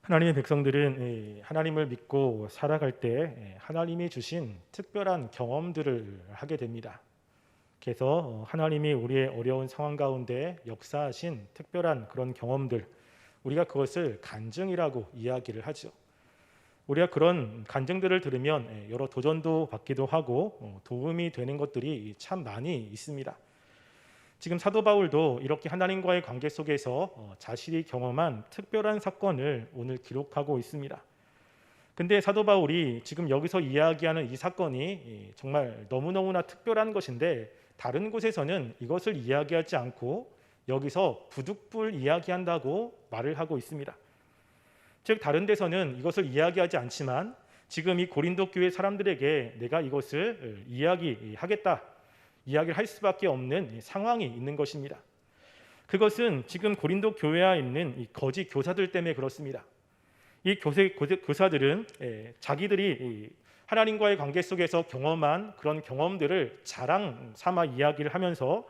하나님의 백성들은 하나님을 믿고 살아갈 때 하나님이 주신 특별한 경험들을 하게 됩니다. 그래서 하나님이 우리의 어려운 상황 가운데 역사하신 특별한 그런 경험들, 우리가 그것을 간증이라고 이야기를 하죠. 우리가 그런 간증들을 들으면 여러 도전도 받기도 하고 도움이 되는 것들이 참 많이 있습니다. 지금 사도 바울도 이렇게 하나님과의 관계 속에서 자신이 경험한 특별한 사건을 오늘 기록하고 있습니다. 근데 사도 바울이 지금 여기서 이야기하는 이 사건이 정말 너무너무나 특별한 것인데 다른 곳에서는 이것을 이야기하지 않고 여기서 부득불 이야기한다고 말을 하고 있습니다. 즉 다른 데서는 이것을 이야기하지 않지만 지금 이 고린도 교회 사람들에게 내가 이것을 이야기하겠다, 이야기를 할 수밖에 없는 상황이 있는 것입니다. 그것은 지금 고린도 교회에 있는 이 거짓 교사들 때문에 그렇습니다. 이 교사들은 자기들이 하나님과의 관계 속에서 경험한 그런 경험들을 자랑 삼아 이야기를 하면서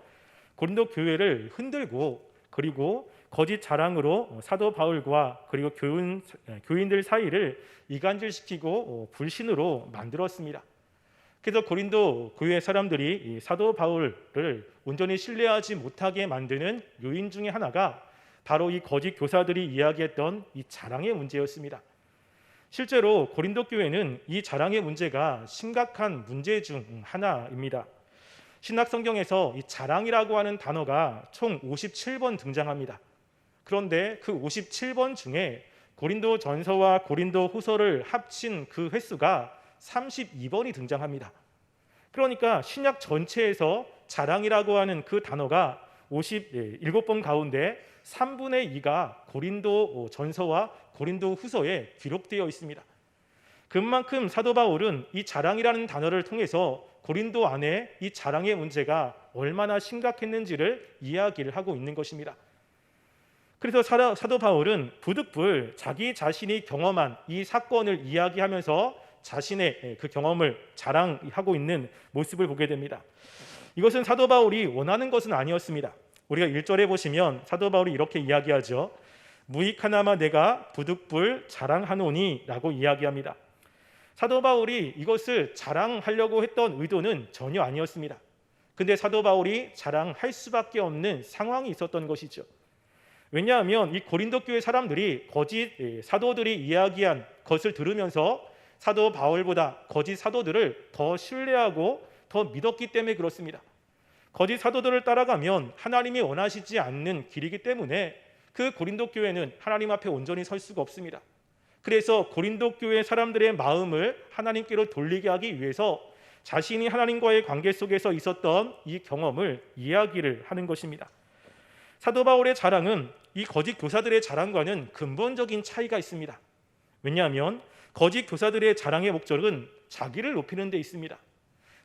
고린도 교회를 흔들고 그리고 거짓 자랑으로 사도 바울과 그리고 교인들 사이를 이간질시키고 불신으로 만들었습니다. 그래서 고린도 교회 사람들이 사도 바울을 온전히 신뢰하지 못하게 만드는 요인 중에 하나가 바로 이 거짓 교사들이 이야기했던 이 자랑의 문제였습니다. 실제로 고린도 교회는 이 자랑의 문제가 심각한 문제 중 하나입니다. 신약 성경에서 이 자랑이라고 하는 단어가 총 57번 등장합니다. 그런데 그 57번 중에 고린도 전서와 고린도 후서를 합친 그 횟수가 32번이 등장합니다. 그러니까 신약 전체에서 자랑이라고 하는 그 단어가 57번 가운데 3분의 2가 고린도 전서와 고린도 후서에 기록되어 있습니다. 그만큼 사도 바울은 이 자랑이라는 단어를 통해서 고린도 안에 이 자랑의 문제가 얼마나 심각했는지를 이야기를 하고 있는 것입니다. 그래서 사도 바울은 부득불 자기 자신이 경험한 이 사건을 이야기하면서 자신의 그 경험을 자랑하고 있는 모습을 보게 됩니다. 이것은 사도 바울이 원하는 것은 아니었습니다. 우리가 1절에 보시면 사도 바울이 이렇게 이야기하죠. 무익하나마 내가 부득불 자랑하노니 라고 이야기합니다. 사도 바울이 이것을 자랑하려고 했던 의도는 전혀 아니었습니다. 근데 사도 바울이 자랑할 수밖에 없는 상황이 있었던 것이죠. 왜냐하면 이 고린도 교회 사람들이 거짓 사도들이 이야기한 것을 들으면서 사도 바울보다 거짓 사도들을 더 신뢰하고 더 믿었기 때문에 그렇습니다. 거짓 사도들을 따라가면 하나님이 원하시지 않는 길이기 때문에 그 고린도 교회는 하나님 앞에 온전히 설 수가 없습니다. 그래서 고린도 교회 사람들의 마음을 하나님께로 돌리게 하기 위해서 자신이 하나님과의 관계 속에서 있었던 이 경험을 이야기를 하는 것입니다. 사도 바울의 자랑은 이 거짓 교사들의 자랑과는 근본적인 차이가 있습니다. 왜냐하면 거짓 교사들의 자랑의 목적은 자기를 높이는 데 있습니다.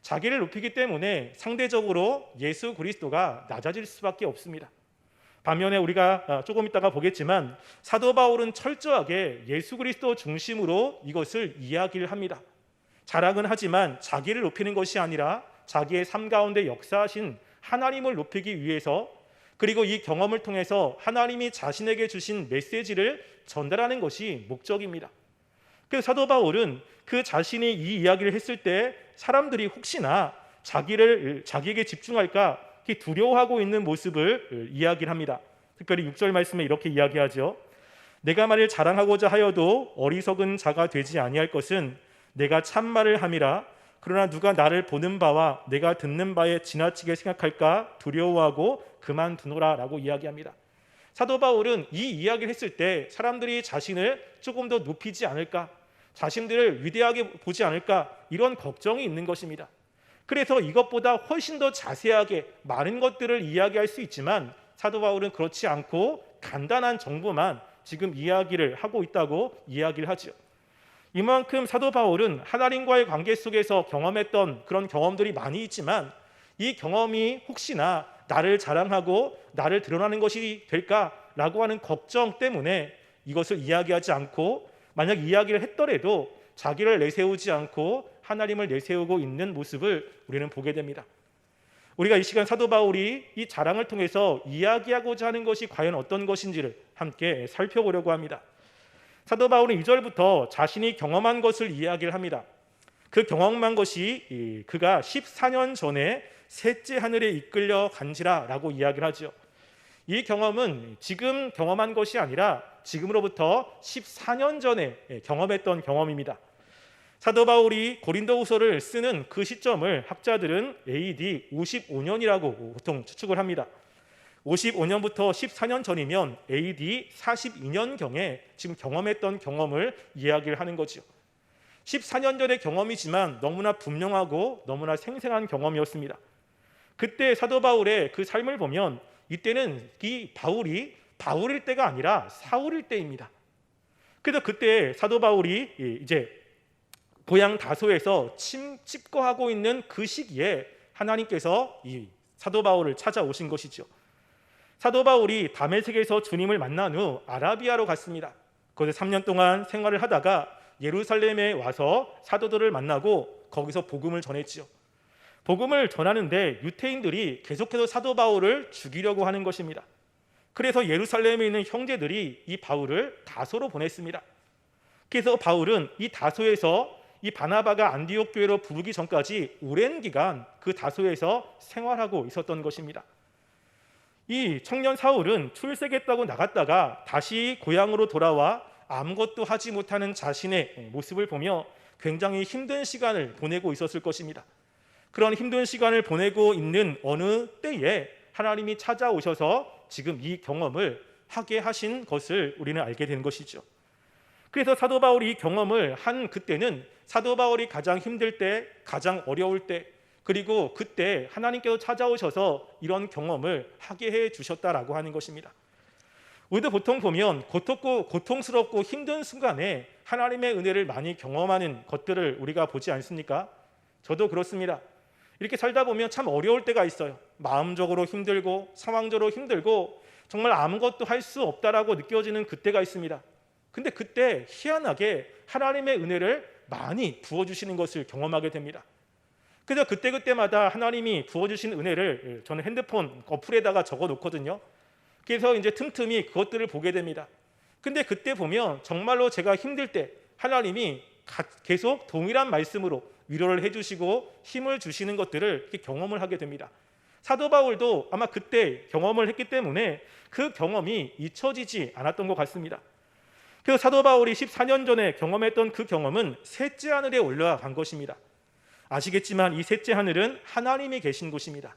자기를 높이기 때문에 상대적으로 예수 그리스도가 낮아질 수밖에 없습니다. 반면에 우리가 조금 이따가 보겠지만 사도 바울은 철저하게 예수 그리스도 중심으로 이것을 이야기를 합니다. 자랑은 하지만 자기를 높이는 것이 아니라 자기의 삶 가운데 역사하신 하나님을 높이기 위해서 그리고 이 경험을 통해서 하나님이 자신에게 주신 메시지를 전달하는 것이 목적입니다. 그래서 사도 바울은 그 자신이 이 이야기를 했을 때 사람들이 혹시나 자기에게 집중할까 두려워하고 있는 모습을 이야기를 합니다. 특별히 6절 말씀에 이렇게 이야기하죠. 내가 만일 자랑하고자 하여도 어리석은 자가 되지 아니할 것은 내가 참말을 함이라. 그러나 누가 나를 보는 바와 내가 듣는 바에 지나치게 생각할까 두려워하고 그만두노라 라고 이야기합니다. 사도 바울은 이 이야기를 했을 때 사람들이 자신을 조금 더 높이지 않을까, 자신들을 위대하게 보지 않을까, 이런 걱정이 있는 것입니다. 그래서 이것보다 훨씬 더 자세하게 많은 것들을 이야기할 수 있지만 사도 바울은 그렇지 않고 간단한 정보만 지금 이야기를 하고 있다고 이야기를 하죠. 이만큼 사도 바울은 하나님과의 관계 속에서 경험했던 그런 경험들이 많이 있지만 이 경험이 혹시나 나를 자랑하고 나를 드러나는 것이 될까라고 하는 걱정 때문에 이것을 이야기하지 않고, 만약 이야기를 했더라도 자기를 내세우지 않고 하나님을 내세우고 있는 모습을 우리는 보게 됩니다. 우리가 이 시간 사도 바울이 이 자랑을 통해서 이야기하고자 하는 것이 과연 어떤 것인지를 함께 살펴보려고 합니다. 사도 바울은 2절부터 자신이 경험한 것을 이야기를 합니다. 그 경험한 것이 그가 14년 전에 셋째 하늘에 이끌려 간지라 라고 이야기를 하죠. 이 경험은 지금 경험한 것이 아니라 지금으로부터 14년 전에 경험했던 경험입니다. 사도 바울이 고린도후서를 쓰는 그 시점을 학자들은 AD 55년이라고 보통 추측을 합니다. 55년부터 14년 전이면 AD 42년경에 지금 경험했던 경험을 이야기를 하는 거죠. 14년 전의 경험이지만 너무나 분명하고 너무나 생생한 경험이었습니다. 그때 사도 바울의 그 삶을 보면 이때는 이 바울이 바울일 때가 아니라 사울일 때입니다. 그래서 그때 사도 바울이 이제 고향 다소에서 칩거하고 있는 그 시기에 하나님께서 이 사도 바울을 찾아오신 것이죠. 사도 바울이 다메섹에서 주님을 만난 후 아라비아로 갔습니다. 거기서 3년 동안 생활을 하다가 예루살렘에 와서 사도들을 만나고 거기서 복음을 전했지요. 복음을 전하는데 유태인들이 계속해서 사도 바울을 죽이려고 하는 것입니다. 그래서 예루살렘에 있는 형제들이 이 바울을 다소로 보냈습니다. 그래서 바울은 이 다소에서 이 바나바가 안디옥 교회로 부르기 전까지 오랜 기간 그 다소에서 생활하고 있었던 것입니다. 이 청년 사울은 출세겠다고 나갔다가 다시 고향으로 돌아와 아무것도 하지 못하는 자신의 모습을 보며 굉장히 힘든 시간을 보내고 있었을 것입니다. 그런 힘든 시간을 보내고 있는 어느 때에 하나님이 찾아오셔서 지금 이 경험을 하게 하신 것을 우리는 알게 된 것이죠. 그래서 사도 바울이 이 경험을 한 그때는 사도 바울이 가장 힘들 때, 가장 어려울 때, 그리고 그때 하나님께서 찾아오셔서 이런 경험을 하게 해 주셨다라고 하는 것입니다. 우리도 보통 보면 고통스럽고 힘든 순간에 하나님의 은혜를 많이 경험하는 것들을 우리가 보지 않습니까? 저도 그렇습니다. 이렇게 살다 보면 참 어려울 때가 있어요. 마음적으로 힘들고 상황적으로 힘들고 정말 아무것도 할 수 없다라고 느껴지는 그때가 있습니다. 근데 그때 희한하게 하나님의 은혜를 많이 부어주시는 것을 경험하게 됩니다. 그래서 그때마다 하나님이 부어주신 은혜를 저는 핸드폰 어플에다가 적어놓거든요. 그래서 이제 틈틈이 그것들을 보게 됩니다. 근데 그때 보면 정말로 제가 힘들 때 하나님이 계속 동일한 말씀으로 위로를 해주시고 힘을 주시는 것들을 이렇게 경험을 하게 됩니다. 사도 바울도 아마 그때 경험을 했기 때문에 그 경험이 잊혀지지 않았던 것 같습니다. 그래서 사도 바울이 14년 전에 경험했던 그 경험은 셋째 하늘에 올라간 것입니다. 아시겠지만 이 셋째 하늘은 하나님이 계신 곳입니다.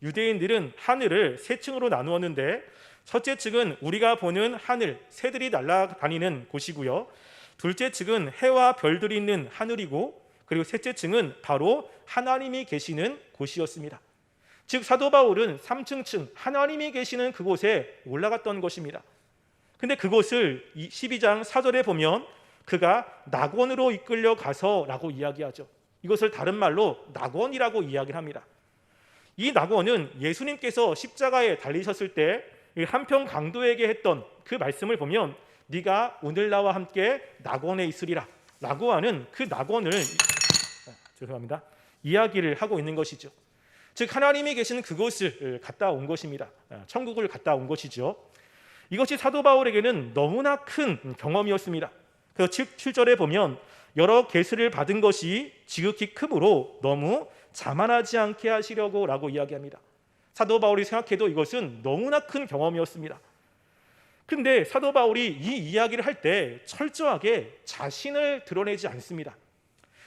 유대인들은 하늘을 세 층으로 나누었는데 첫째 층은 우리가 보는 하늘, 새들이 날아다니는 곳이고요. 둘째 층은 해와 별들이 있는 하늘이고, 그리고 셋째 층은 바로 하나님이 계시는 곳이었습니다. 즉 사도 바울은 3층 하나님이 계시는 그곳에 올라갔던 것입니다. 근데 그곳을 12장 4절에 보면 그가 낙원으로 이끌려 가서라고 이야기하죠. 이것을 다른 말로 낙원이라고 이야기를 합니다. 이 낙원은 예수님께서 십자가에 달리셨을 때 한평 강도에게 했던 그 말씀을 보면 네가 오늘 나와 함께 낙원에 있으리라 라고 하는 그 낙원을 이야기를 하고 있는 것이죠. 즉 하나님이 계시는 그곳을 갔다 온 것입니다. 천국을 갔다 온 것이죠. 이것이 사도 바울에게는 너무나 큰 경험이었습니다. 그래서 7절에 보면 여러 계시를 받은 것이 지극히 크므로 너무 자만하지 않게 하시려고 라고 이야기합니다. 사도 바울이 생각해도 이것은 너무나 큰 경험이었습니다. 그런데 사도 바울이 이 이야기를 할 때 철저하게 자신을 드러내지 않습니다.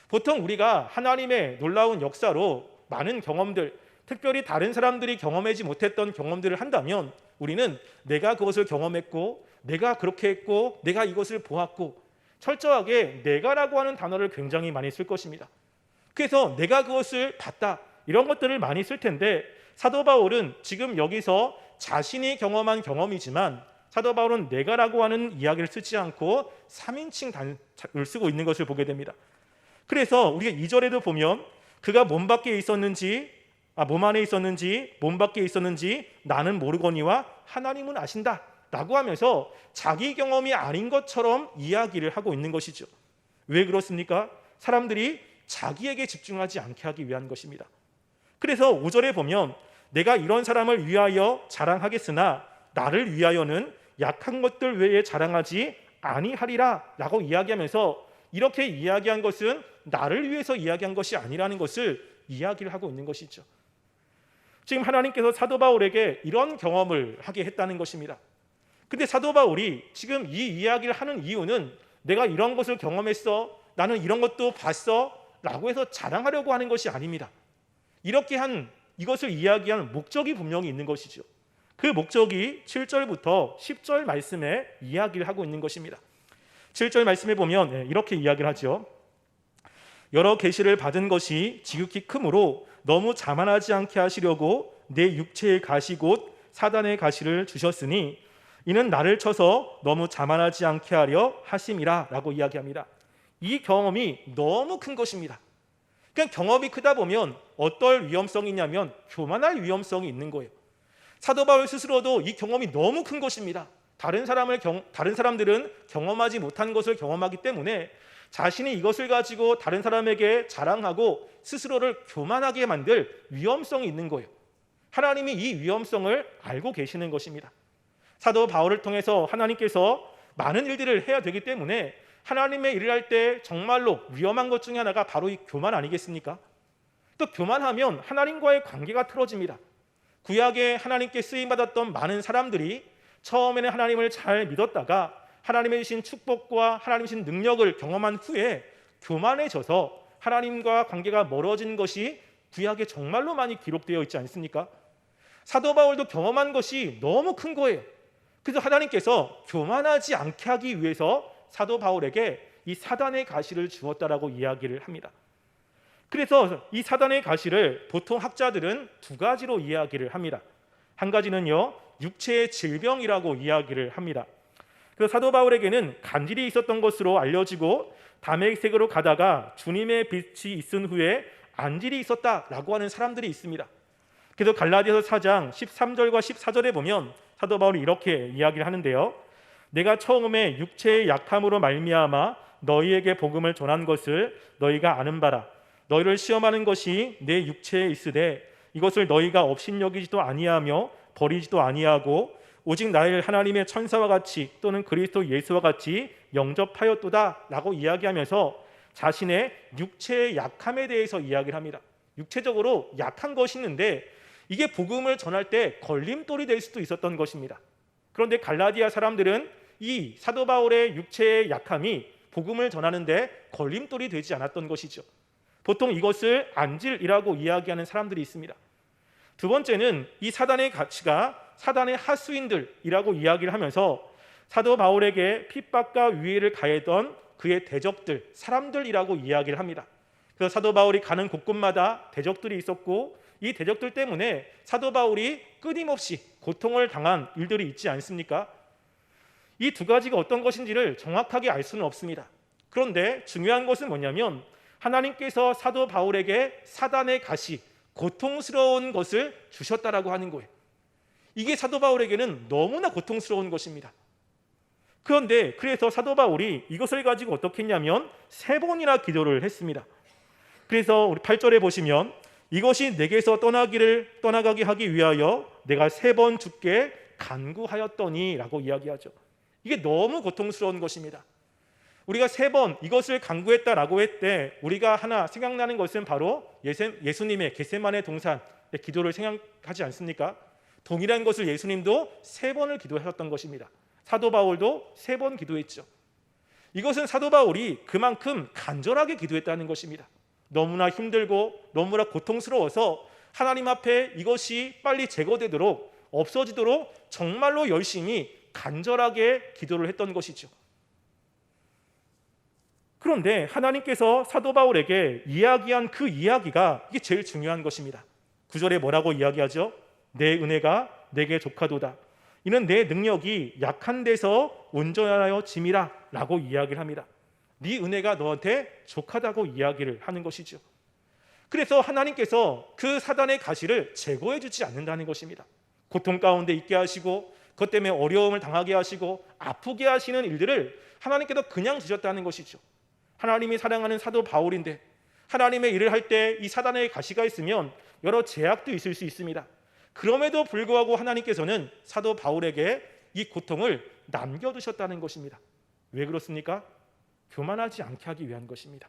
보통 우리가 하나님의 놀라운 역사로 많은 경험들, 특별히 다른 사람들이 경험하지 못했던 경험들을 한다면 우리는 내가 그것을 경험했고 내가 그렇게 했고 내가 이것을 보았고 철저하게 내가라고 하는 단어를 굉장히 많이 쓸 것입니다. 그래서 내가 그것을 봤다 이런 것들을 많이 쓸 텐데 사도 바울은 지금 여기서 자신이 경험한 경험이지만 사도 바울은 내가라고 하는 이야기를 쓰지 않고 3인칭 단어를 쓰고 있는 것을 보게 됩니다. 그래서 우리가 2절에도 보면 그가 몸 밖에 있었는지 몸 안에 있었는지 몸 밖에 있었는지 나는 모르거니와 하나님은 아신다 라고 하면서 자기 경험이 아닌 것처럼 이야기를 하고 있는 것이죠. 왜 그렇습니까? 사람들이 자기에게 집중하지 않게 하기 위한 것입니다. 그래서 5절에 보면 내가 이런 사람을 위하여 자랑하겠으나 나를 위하여는 약한 것들 외에 자랑하지 아니하리라 라고 이야기하면서 이렇게 이야기한 것은 나를 위해서 이야기한 것이 아니라는 것을 이야기를 하고 있는 것이죠. 지금 하나님께서 사도 바울에게 이런 경험을 하게 했다는 것입니다. 근데 사도 바울이 지금 이 이야기를 하는 이유는 내가 이런 것을 경험했어, 나는 이런 것도 봤어 라고 해서 자랑하려고 하는 것이 아닙니다. 이렇게 이것을 이야기하는 목적이 분명히 있는 것이죠. 그 목적이 7절부터 10절 말씀에 이야기를 하고 있는 것입니다. 7절 말씀에 보면 이렇게 이야기를 하죠. 여러 계시를 받은 것이 지극히 크므로 너무 자만하지 않게 하시려고 내 육체의 가시 곧 사단의 가시를 주셨으니 이는 나를 쳐서 너무 자만하지 않게 하려 하심이라 라고 이야기합니다. 이 경험이 너무 큰 것입니다. 그러니까 경험이 크다 보면 어떨 위험성이 있냐면 교만할 위험성이 있는 거예요. 사도 바울 스스로도 이 경험이 너무 큰 것입니다. 다른 사람들은 경험하지 못한 것을 경험하기 때문에 자신이 이것을 가지고 다른 사람에게 자랑하고 스스로를 교만하게 만들 위험성이 있는 거예요. 하나님이 이 위험성을 알고 계시는 것입니다. 사도 바울을 통해서 하나님께서 많은 일들을 해야 되기 때문에 하나님의 일을 할 때 정말로 위험한 것 중에 하나가 바로 이 교만 아니겠습니까? 또 교만하면 하나님과의 관계가 틀어집니다. 구약에 하나님께 쓰임받았던 많은 사람들이 처음에는 하나님을 잘 믿었다가 하나님의 주신 축복과 하나님의 주신 능력을 경험한 후에 교만해져서 하나님과 관계가 멀어진 것이 구약에 정말로 많이 기록되어 있지 않습니까? 사도 바울도 경험한 것이 너무 큰 거예요. 그래서 하나님께서 교만하지 않게 하기 위해서 사도 바울에게 이 사단의 가시를 주었다라고 이야기를 합니다. 그래서 이 사단의 가시를 보통 학자들은 두 가지로 이야기를 합니다. 한 가지는요, 육체의 질병이라고 이야기를 합니다. 그래서 사도 바울에게는 간질이 있었던 것으로 알려지고 다메섹으로 가다가 주님의 빛이 있은 후에 안질이 있었다라고 하는 사람들이 있습니다. 그래서 갈라디아서 4장 13절과 14절에 보면 사도 바울이 이렇게 이야기를 하는데요. 내가 처음에 육체의 약함으로 말미암아 너희에게 복음을 전한 것을 너희가 아는 바라. 너희를 시험하는 것이 내 육체에 있으되 이것을 너희가 업신여기지도 아니하며 버리지도 아니하고 오직 나를 하나님의 천사와 같이 또는 그리스도 예수와 같이 영접하였도다 라고 이야기하면서 자신의 육체의 약함에 대해서 이야기를 합니다. 육체적으로 약한 것이 있는데 이게 복음을 전할 때 걸림돌이 될 수도 있었던 것입니다. 그런데 갈라디아 사람들은 이 사도 바울의 육체의 약함이 복음을 전하는데 걸림돌이 되지 않았던 것이죠. 보통 이것을 안질이라고 이야기하는 사람들이 있습니다. 두 번째는 이 사단의 가치가 사단의 하수인들이라고 이야기를 하면서 사도 바울에게 핍박과 위해를 가했던 그의 대적들, 사람들이라고 이야기를 합니다. 그래서 사도 바울이 가는 곳곳마다 대적들이 있었고 이 대적들 때문에 사도 바울이 끊임없이 고통을 당한 일들이 있지 않습니까? 이 두 가지가 어떤 것인지를 정확하게 알 수는 없습니다. 그런데 중요한 것은 뭐냐면 하나님께서 사도 바울에게 사단의 가시, 고통스러운 것을 주셨다라고 하는 거예요. 이게 사도 바울에게는 너무나 고통스러운 것입니다. 그런데 그래서 사도 바울이 이것을 가지고 어떻게 했냐면 3번이나 기도를 했습니다. 그래서 우리 8절에 보시면 이것이 내게서 떠나가게 하기 위하여 내가 3번 주께 간구하였더니 라고 이야기하죠. 이게 너무 고통스러운 것입니다. 우리가 3번 이것을 간구했다라고 했때 우리가 하나 생각나는 것은 바로 예수님의 겟세마네 동산의 기도를 생각하지 않습니까? 동일한 것을 예수님도 3번을 기도하셨던 것입니다. 사도 바울도 3번 기도했죠. 이것은 사도 바울이 그만큼 간절하게 기도했다는 것입니다. 너무나 힘들고 너무나 고통스러워서 하나님 앞에 이것이 빨리 제거되도록 없어지도록 정말로 열심히 간절하게 기도를 했던 것이죠. 그런데 하나님께서 사도 바울에게 이야기한 그 이야기가 이게 제일 중요한 것입니다. 9절에 뭐라고 이야기하죠? 내 은혜가 내게 족하도다. 이는 내 능력이 약한 데서 온전하여 짐이라 라고 이야기를 합니다. 네 은혜가 너한테 족하다고 이야기를 하는 것이죠. 그래서 하나님께서 그 사단의 가시를 제거해 주지 않는다는 것입니다. 고통 가운데 있게 하시고 그것 때문에 어려움을 당하게 하시고 아프게 하시는 일들을 하나님께서 그냥 주셨다는 것이죠. 하나님이 사랑하는 사도 바울인데 하나님의 일을 할 때 이 사단의 가시가 있으면 여러 제약도 있을 수 있습니다. 그럼에도 불구하고 하나님께서는 사도 바울에게 이 고통을 남겨두셨다는 것입니다. 왜 그렇습니까? 교만하지 않게 하기 위한 것입니다.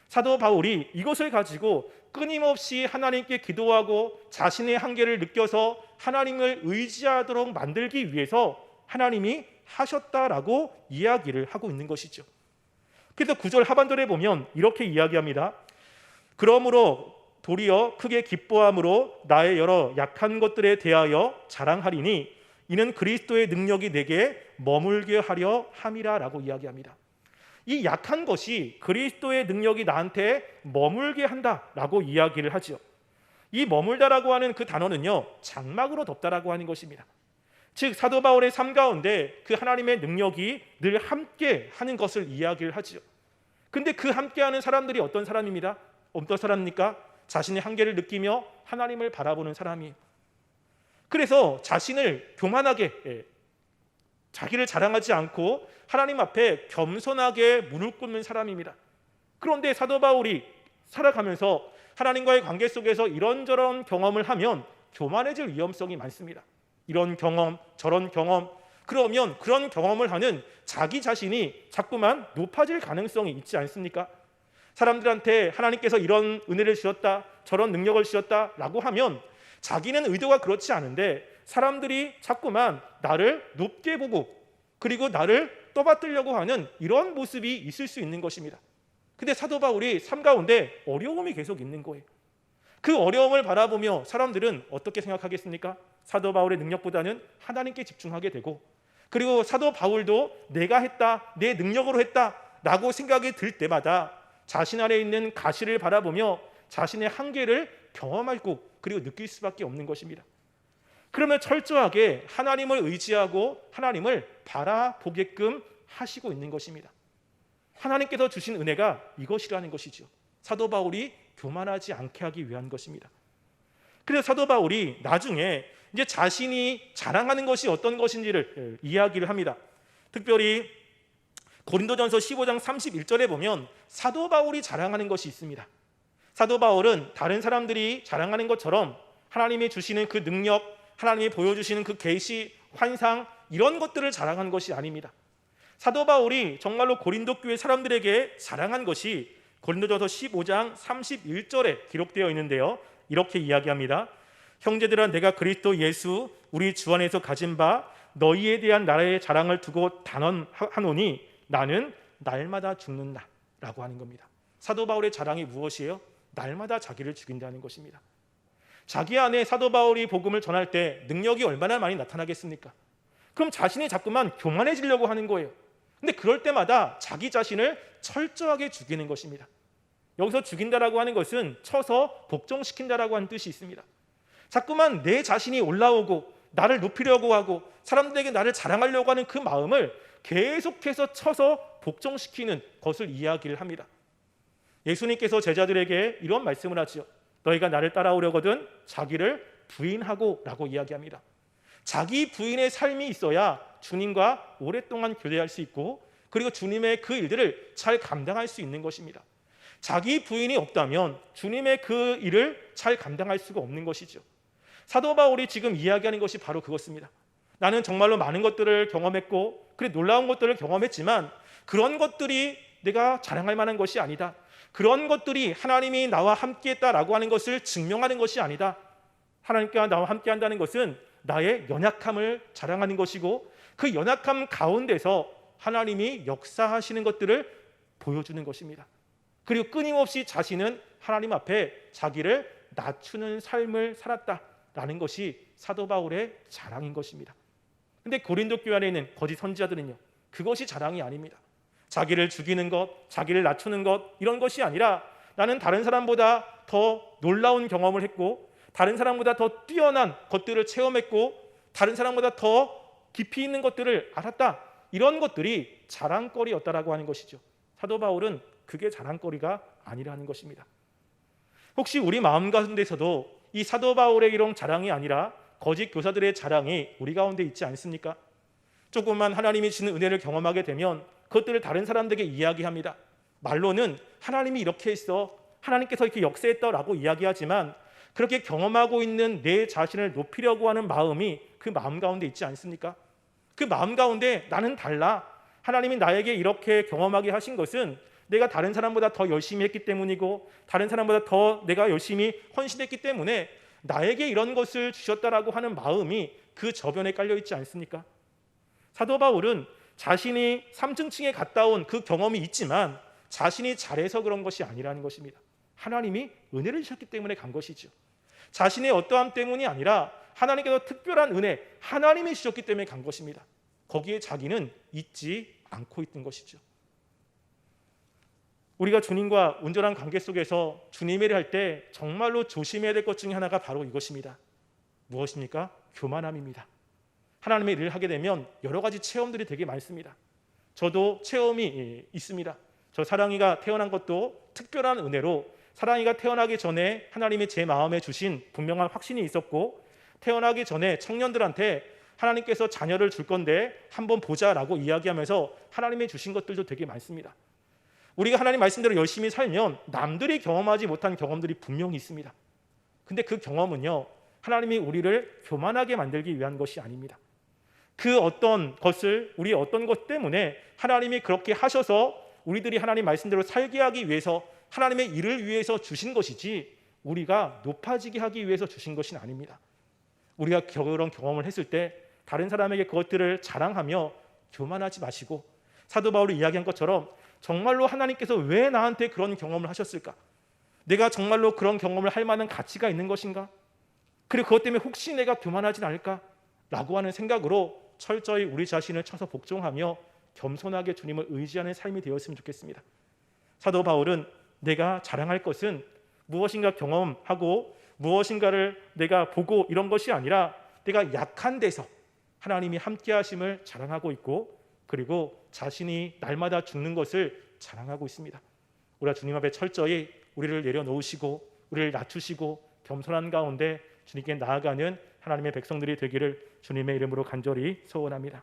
사도 바울이 이것을 가지고 끊임없이 하나님께 기도하고 자신의 한계를 느껴서 하나님을 의지하도록 만들기 위해서 하나님이 하셨다라고 이야기를 하고 있는 것이죠. 그래서 9절 하반절에 보면 이렇게 이야기합니다. 그러므로 도리어 크게 기뻐함으로 나의 여러 약한 것들에 대하여 자랑하리니 이는 그리스도의 능력이 내게 머물게 하려 함이라라고 이야기합니다. 이 약한 것이 그리스도의 능력이 나한테 머물게 한다라고 이야기를 하죠. 이 머물다라고 하는 그 단어는요, 장막으로 덮다라고 하는 것입니다. 즉 사도 바울의 삶 가운데 그 하나님의 능력이 늘 함께 하는 것을 이야기를 하죠. 근데 그 함께하는 사람들이 어떤 사람입니다? 어떤 사람입니까? 자신의 한계를 느끼며 하나님을 바라보는 사람이에요. 그래서 자신을 교만하게, 자기를 자랑하지 않고 하나님 앞에 겸손하게 무릎 꿇는 사람입니다. 그런데 사도 바울이 살아가면서 하나님과의 관계 속에서 이런저런 경험을 하면 교만해질 위험성이 많습니다. 이런 경험, 저런 경험, 그러면 그런 경험을 하는 자기 자신이 자꾸만 높아질 가능성이 있지 않습니까? 사람들한테 하나님께서 이런 은혜를 주셨다, 저런 능력을 주셨다라고 하면 자기는 의도가 그렇지 않은데 사람들이 자꾸만 나를 높게 보고 그리고 나를 떠받들려고 하는 이런 모습이 있을 수 있는 것입니다. 근데 사도 바울이 삶 가운데 어려움이 계속 있는 거예요. 그 어려움을 바라보며 사람들은 어떻게 생각하겠습니까? 사도 바울의 능력보다는 하나님께 집중하게 되고, 그리고 사도 바울도 내가 했다, 내 능력으로 했다라고 생각이 들 때마다 자신 안에 있는 가시를 바라보며 자신의 한계를 경험하고 그리고 느낄 수밖에 없는 것입니다. 그러면 철저하게 하나님을 의지하고 하나님을 바라보게끔 하시고 있는 것입니다. 하나님께서 주신 은혜가 이것이라는 것이죠. 사도 바울이 교만하지 않게 하기 위한 것입니다. 그래서 사도 바울이 나중에 이제 자신이 자랑하는 것이 어떤 것인지를 이야기를 합니다. 특별히 고린도전서 15장 31절에 보면 사도 바울이 자랑하는 것이 있습니다. 사도 바울은 다른 사람들이 자랑하는 것처럼 하나님이 주시는 그 능력, 하나님이 보여주시는 그 계시, 환상 이런 것들을 자랑한 것이 아닙니다. 사도 바울이 정말로 고린도 교회 사람들에게 자랑한 것이 고린도전서 15장 31절에 기록되어 있는데요. 이렇게 이야기합니다. 형제들아, 내가 그리스도 예수 우리 주 안에서 가진 바 너희에 대한 나라의 자랑을 두고 단언하노니 나는 날마다 죽는다 라고 하는 겁니다. 사도 바울의 자랑이 무엇이에요? 날마다 자기를 죽인다는 것입니다. 자기 안에 사도 바울이 복음을 전할 때 능력이 얼마나 많이 나타나겠습니까? 그럼 자신이 자꾸만 교만해지려고 하는 거예요. 근데 그럴 때마다 자기 자신을 철저하게 죽이는 것입니다. 여기서 죽인다라고 하는 것은 쳐서 복종시킨다라고 하는 뜻이 있습니다. 자꾸만 내 자신이 올라오고 나를 높이려고 하고 사람들에게 나를 자랑하려고 하는 그 마음을 계속해서 쳐서 복종시키는 것을 이야기를 합니다. 예수님께서 제자들에게 이런 말씀을 하죠. 너희가 나를 따라오려거든 자기를 부인하고 라고 이야기합니다. 자기 부인의 삶이 있어야 주님과 오랫동안 교제할 수 있고 그리고 주님의 그 일들을 잘 감당할 수 있는 것입니다. 자기 부인이 없다면 주님의 그 일을 잘 감당할 수가 없는 것이죠. 사도 바울이 지금 이야기하는 것이 바로 그것입니다. 나는 정말로 많은 것들을 경험했고 그래 놀라운 것들을 경험했지만 그런 것들이 내가 자랑할 만한 것이 아니다. 그런 것들이 하나님이 나와 함께했다라고 하는 것을 증명하는 것이 아니다. 하나님과 나와 함께한다는 것은 나의 연약함을 자랑하는 것이고 그 연약함 가운데서 하나님이 역사하시는 것들을 보여주는 것입니다. 그리고 끊임없이 자신은 하나님 앞에 자기를 낮추는 삶을 살았다라는 것이 사도 바울의 자랑인 것입니다. 근데 고린도 교회 안에 있는 거짓 선지자들은요, 그것이 자랑이 아닙니다. 자기를 죽이는 것, 자기를 낮추는 것 이런 것이 아니라 나는 다른 사람보다 더 놀라운 경험을 했고 다른 사람보다 더 뛰어난 것들을 체험했고 다른 사람보다 더 깊이 있는 것들을 알았다. 이런 것들이 자랑거리였다라고 하는 것이죠. 사도 바울은 그게 자랑거리가 아니라는 것입니다. 혹시 우리 마음 가운데서도 이 사도 바울의 이런 자랑이 아니라 거짓 교사들의 자랑이 우리 가운데 있지 않습니까? 조금만 하나님이 주는 은혜를 경험하게 되면 그것들을 다른 사람들에게 이야기합니다. 말로는 하나님이 이렇게 했어, 하나님께서 이렇게 역사했다라고 이야기하지만 그렇게 경험하고 있는 내 자신을 높이려고 하는 마음이 그 마음 가운데 있지 않습니까? 그 마음 가운데 나는 달라, 하나님이 나에게 이렇게 경험하게 하신 것은 내가 다른 사람보다 더 열심히 했기 때문이고 다른 사람보다 더 내가 열심히 헌신했기 때문에 나에게 이런 것을 주셨다라고 하는 마음이 그 저변에 깔려 있지 않습니까? 사도 바울은 자신이 3층에 갔다 온 그 경험이 있지만 자신이 잘해서 그런 것이 아니라는 것입니다. 하나님이 은혜를 주셨기 때문에 간 것이죠. 자신의 어떠함 때문이 아니라 하나님께서 특별한 은혜, 하나님이 주셨기 때문에 간 것입니다. 거기에 자기는 잊지 않고 있던 것이죠. 우리가 주님과 온전한 관계 속에서 주님의 일을 할 때 정말로 조심해야 될 것 중에 하나가 바로 이것입니다. 무엇입니까? 교만함입니다. 하나님의 일을 하게 되면 여러 가지 체험들이 되게 많습니다. 저도 체험이 있습니다. 저 사랑이가 태어난 것도 특별한 은혜로 사랑이가 태어나기 전에 하나님이 제 마음에 주신 분명한 확신이 있었고 태어나기 전에 청년들한테 하나님께서 자녀를 줄 건데 한번 보자라고 이야기하면서 하나님이 주신 것들도 되게 많습니다. 우리가 하나님 말씀대로 열심히 살면 남들이 경험하지 못한 경험들이 분명히 있습니다. 근데 그 경험은요, 하나님이 우리를 교만하게 만들기 위한 것이 아닙니다. 그 어떤 것을 우리 어떤 것 때문에 하나님이 그렇게 하셔서 우리들이 하나님 말씀대로 살게 하기 위해서 하나님의 일을 위해서 주신 것이지 우리가 높아지게 하기 위해서 주신 것은 아닙니다. 우리가 그런 경험을 했을 때 다른 사람에게 그것들을 자랑하며 교만하지 마시고 사도 바울이 이야기한 것처럼 정말로 하나님께서 왜 나한테 그런 경험을 하셨을까? 내가 정말로 그런 경험을 할 만한 가치가 있는 것인가? 그리고 그것 때문에 혹시 내가 교만하진 않을까? 라고 하는 생각으로 철저히 우리 자신을 쳐서 복종하며 겸손하게 주님을 의지하는 삶이 되었으면 좋겠습니다. 사도 바울은 내가 자랑할 것은 무엇인가 경험하고 무엇인가를 내가 보고 이런 것이 아니라 내가 약한 데서 하나님이 함께 하심을 자랑하고 있고 그리고 자신이 날마다 죽는 것을 자랑하고 있습니다. 우리가 주님 앞에 철저히 우리를 내려놓으시고 우리를 낮추시고 겸손한 가운데 주님께 나아가는 하나님의 백성들이 되기를 주님의 이름으로 간절히 소원합니다.